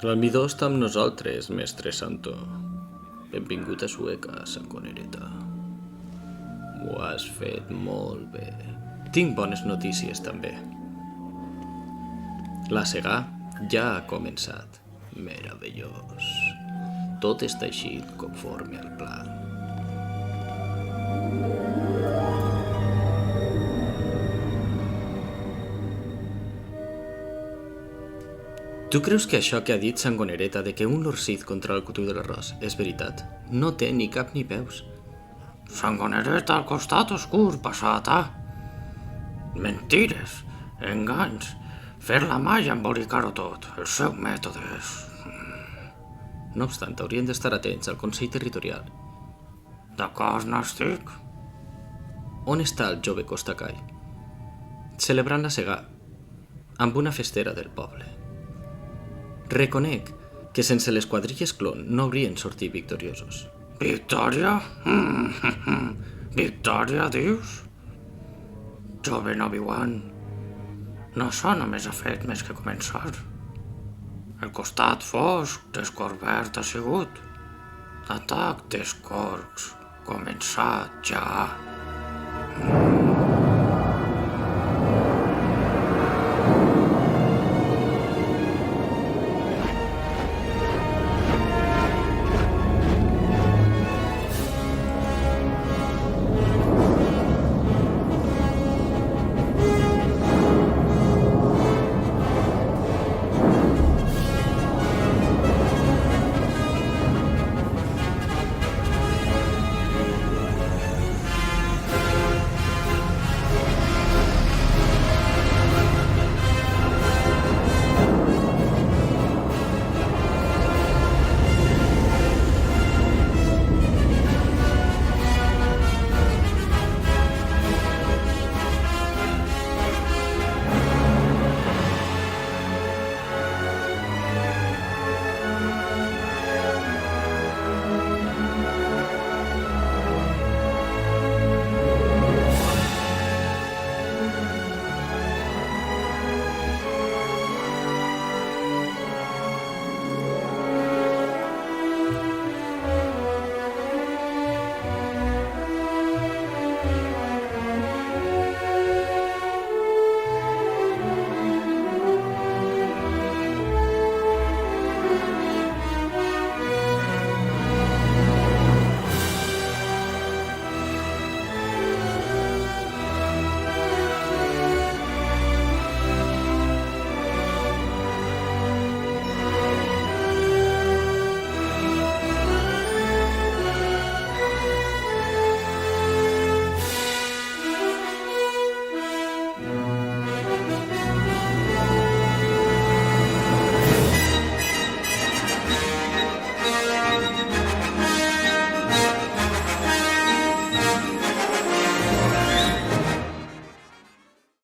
L'almidó està amb nosaltres, mestre Santo. Benvingut a Sueca, Sangonereta. Ho has fet molt bé. Tinc bones notícies, també. La segà ja ha començat. Meravellós. Tot està eixit conforme al pla. Tu creus que això que ha dit Sangonereta de que un lorcid contra el cultiu de l'arròs és veritat? No té ni cap ni peus. Sangonereta al costat oscur, passata. Mentires, enganys, fer la malla embolicar-ho tot, els seus mètodes. No obstant, haurien d'estar atents al Consell Territorial. D'acord n'estic. On està el jove Costacai? Celebrant la segà, amb una festera del poble. Reconec que sense les quadrilles clon no haurien sortit victoriosos. Victòria? Victòria, dius? Jove Obi-Wan, no això només ha fet més que començar. El costat fosc descorbert ha sigut. L'atac dels corcs començat ja.